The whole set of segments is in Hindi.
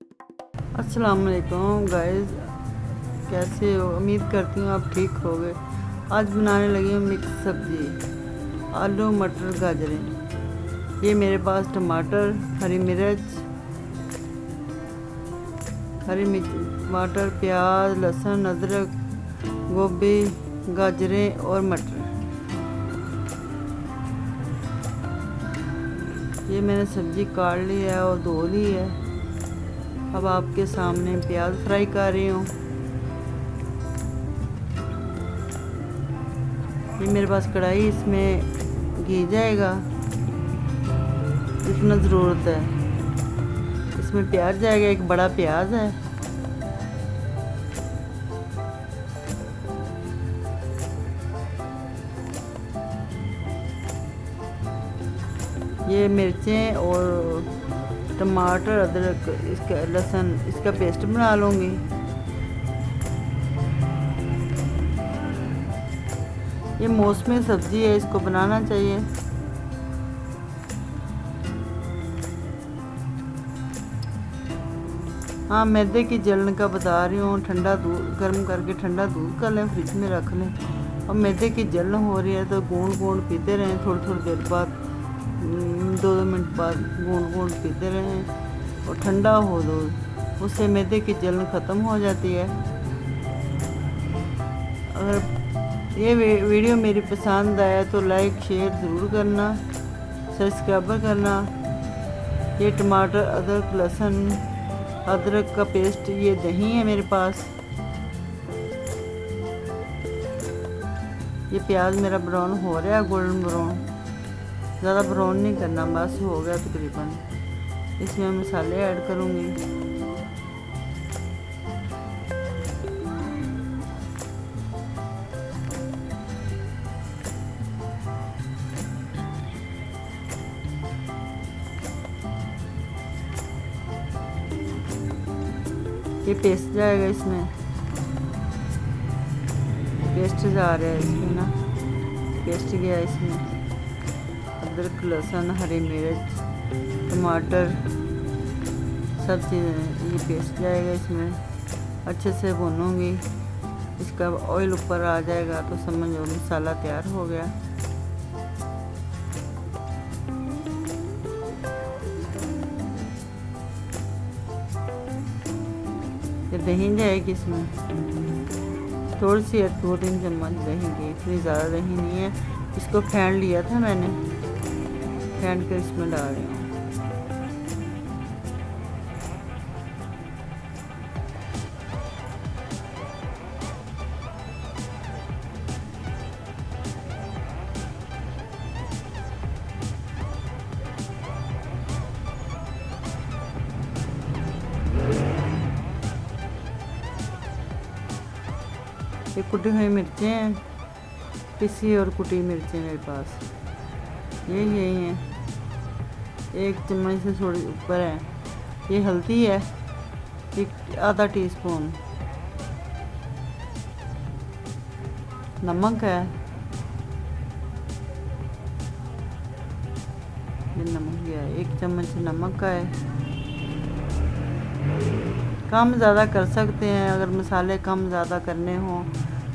अस्सलाम वालेकुम गाइस, कैसे हो? उम्मीद करती हूँ आप ठीक होगे। आज बनाने लगी हूँ मिक्स सब्ज़ी, आलू मटर गाजरें। ये मेरे पास टमाटर, हरी मिर्च, टमाटर, प्याज, लहसुन, अदरक, गोभी, गाजरें और मटर। ये मैंने सब्ज़ी काट ली है और धो ली है। अब आपके सामने प्याज फ्राई कर रही हूँ। ये मेरे पास कढ़ाई, इसमें घी जाएगा जितना ज़रूरत है। इसमें प्याज जाएगा, एक बड़ा प्याज है। ये मिर्चें और टमाटर, अदरक, इसका लहसुन, इसका पेस्ट बना लूँगी। ये मौसमी सब्ज़ी है, इसको बनाना चाहिए। हाँ, मैदे की जलन का बता रही हूँ। ठंडा दूध गर्म करके ठंडा दूध कर लें, फ्रिज में रख लें। और मैदे की जलन हो रही है तो गूंद गूंद पीते रहें। थोड़ी थोड़ी देर बाद, 2-2 मिनट बाद गूंद गूंद पीते रहें और ठंडा हो दूध, उससे मैदे की जलन ख़त्म हो जाती है। अगर ये वीडियो मेरी पसंद आया तो लाइक शेयर ज़रूर करना, सब्सक्राइब करना। ये टमाटर, अदरक, लहसुन, अदरक का पेस्ट, ये दही है मेरे पास। ये प्याज मेरा ब्राउन हो रहा है, गोल्डन ब्राउन। ज़्यादा ब्राउन नहीं करना, बस हो गया तकरीबन। इसमें मसाले ऐड करूँगी। ये पेस्ट जाएगा इसमें, पेस्ट जा रहा है इसमें ना, पेस्ट गया इसमें। अदरक, लहसुन, हरी मिर्च, टमाटर, सब चीज़ें, ये पेस्ट जाएगा इसमें। अच्छे से भूनूंगी। इसका ऑयल ऊपर आ जाएगा तो समझो मसाला तैयार हो गया। ये दही जाएगी इसमें, थोड़ी सी 2-3 चम्मच दही की, इतनी ज़्यादा दही नहीं है। इसको फेंट लिया था मैंने, फेंट कर इसमें डाल रही हूँ। ये कुटी हुई मिर्चें हैं, पिसी और कुटी मिर्चें मेरे पास, यही हैं। 1 चम्मच से थोड़ी ऊपर है। ये हल्दी है, एक आधा टीस्पून। नमक है, ये नमक गया, 1 चम्मच नमक का है। कम ज़्यादा कर सकते हैं, अगर मसाले कम ज़्यादा करने हों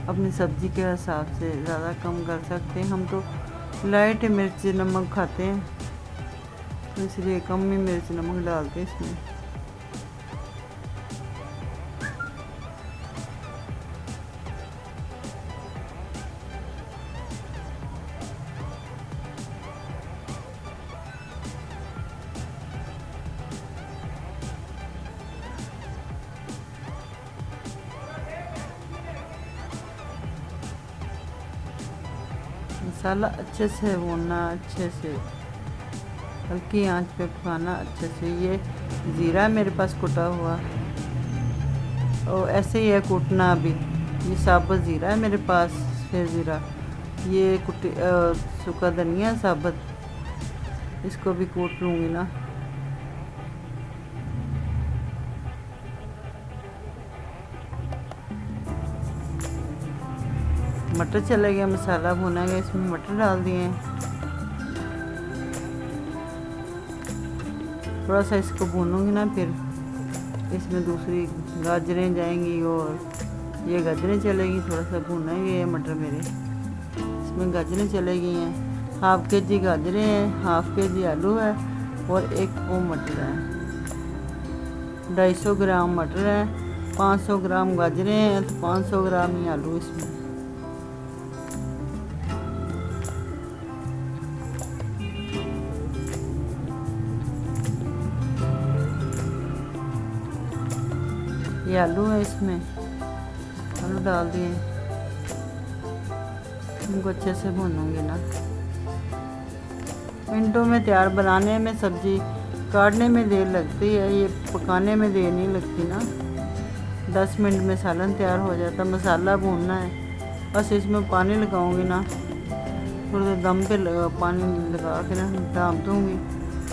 अपनी सब्ज़ी के हिसाब से ज़्यादा कम कर सकते हैं। हम तो लाइट मिर्च नमक खाते हैं तो इसलिए कम ही मिर्च नमक डालते हैं इसमें। मसाला अच्छे से भूनना, अच्छे से हल्की आंच पे पकाना अच्छे से। ये ज़ीरा मेरे पास कुटा हुआ, और ऐसे ही है कूटना अभी। ये साबुत ज़ीरा है मेरे पास, फिर ज़ीरा। ये सूखा धनिया साबुत, इसको भी कूट लूँगी ना। मटर चला गया, मसाला भुना गया, इसमें मटर डाल दिए हैं। थोड़ा सा इसको भूनूंगी ना, फिर इसमें दूसरी गाजरें जाएंगी और ये गाजरें चलेगी। थोड़ा सा भुनेंगे ये मटर मेरे, इसमें गाजरें चलेगी हैं। हाफ़ के जी गाजरें हैं, हाफ़ के जी आलू है और एक वो मटर है। 250 ग्राम मटर है, 500 ग्राम गाजरें हैं, तो 500 ग्राम ही आलू इसमें। ये आलू है, इसमें आलू डाल दिए, इनको अच्छे से भूनूंगी ना। मिनटों में तैयार, बनाने में सब्ज़ी काटने में देर लगती है, ये पकाने में देर नहीं लगती ना। 10 मिनट में सालन तैयार हो जाता। मसाला भूनना है, बस इसमें पानी लगाऊंगी ना, थोड़ी देर दम पे पानी लगा के ना ढाँप दूँगी,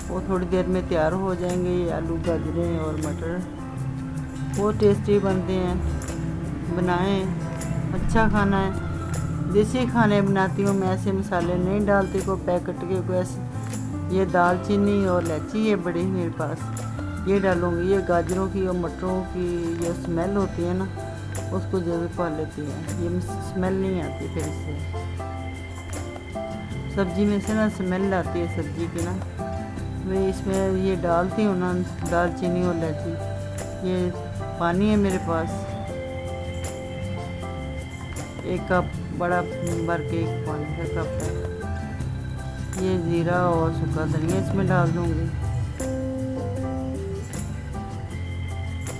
वो थोड़ी देर में तैयार हो जाएंगे। ये आलू गाजरें और मटर बहुत टेस्टी बनते हैं, बनाएं। अच्छा खाना है, देसी खाने बनाती हूँ मैं, ऐसे मसाले नहीं डालती को पैकेट के को ऐसे। ये दालचीनी और इलायची है बड़ी मेरे पास, ये डालूँगी। ये गाजरों की और मटरों की ये स्मेल होती है ना, उसको जल्दी पा लेती है, ये स्मेल नहीं आती फिर इससे। सब्ज़ी में से ना स्मेल आती है सब्ज़ी की ना, मैं इसमें ये डालती हूँ ना दालचीनी और इलायची। ये पानी है मेरे पास, 1 कप बड़ा भर के 1 पानी का कप है। ये ज़ीरा और सूखा धनिया इसमें डाल दूँगी,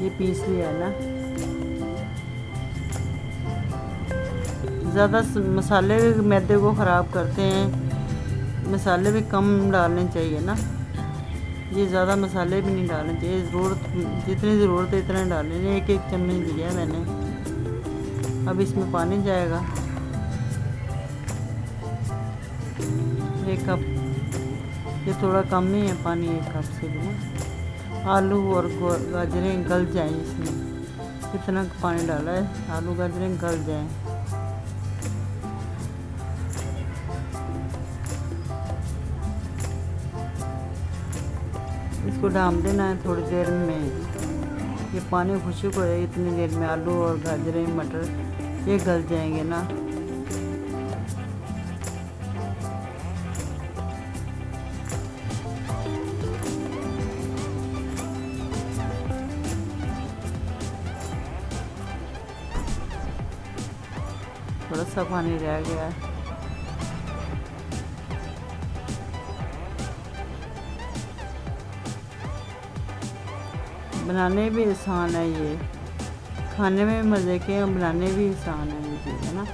ये पीस लिया है ना। ज़्यादा मसाले मैदे को ख़राब करते हैं, मसाले भी कम डालने चाहिए ना। ये ज़्यादा मसाले भी नहीं डालने चाहिए, जितनी ज़रूरत है इतना डालने। 1-1 चम्मच दिया है मैंने। अब इसमें पानी जाएगा 1 कप, ये थोड़ा कम ही है पानी 1 कप से भी ना। आलू और गाजरें गल जाएं इसमें, इतना पानी डाला है, आलू गाजरें गल जाएं। इसको ढाँप देना है थोड़ी देर में, ये पानी खुशक हो जाए इतनी देर में आलू और गाजरें मटर ये गल जाएंगे ना। थोड़ा सा पानी रह गया है। बनाने भी आसान है, ये खाने में मज़े के हैं, बनाने भी आसान है ये चीज़ें ना।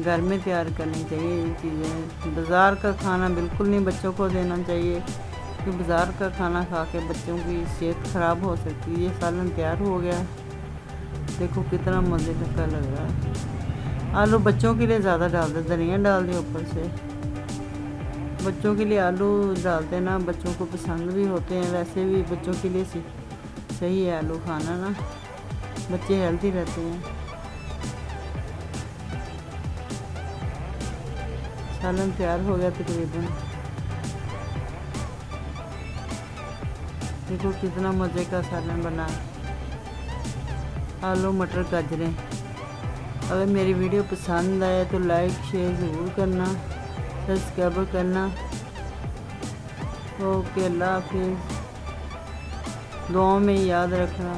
घर में तैयार करनी चाहिए ये चीज़ें। बाज़ार का खाना बिल्कुल नहीं बच्चों को देना चाहिए, क्योंकि बाज़ार का खाना खा के बच्चों की सेहत ख़राब हो सकती है। ये सालन तैयार हो गया, देखो कितना मज़े का लग रहा है। आलू बच्चों के लिए ज़्यादा डाल दे, धनिया डाल दिए ऊपर से। बच्चों के लिए आलू डालते ना, बच्चों को पसंद भी होते हैं, वैसे भी बच्चों के लिए सही है आलू खाना ना, बच्चे हेल्दी रहते हैं। सालन तैयार हो गया तकरीबन, देखो कितना मज़े का सालन बना। आलू मटर गाजरें। अगर मेरी वीडियो पसंद आए तो लाइक शेयर ज़रूर करना, सब्सक्राइब करना। ओके, अल्लाह हाफिज़। दुआओं में याद रखना।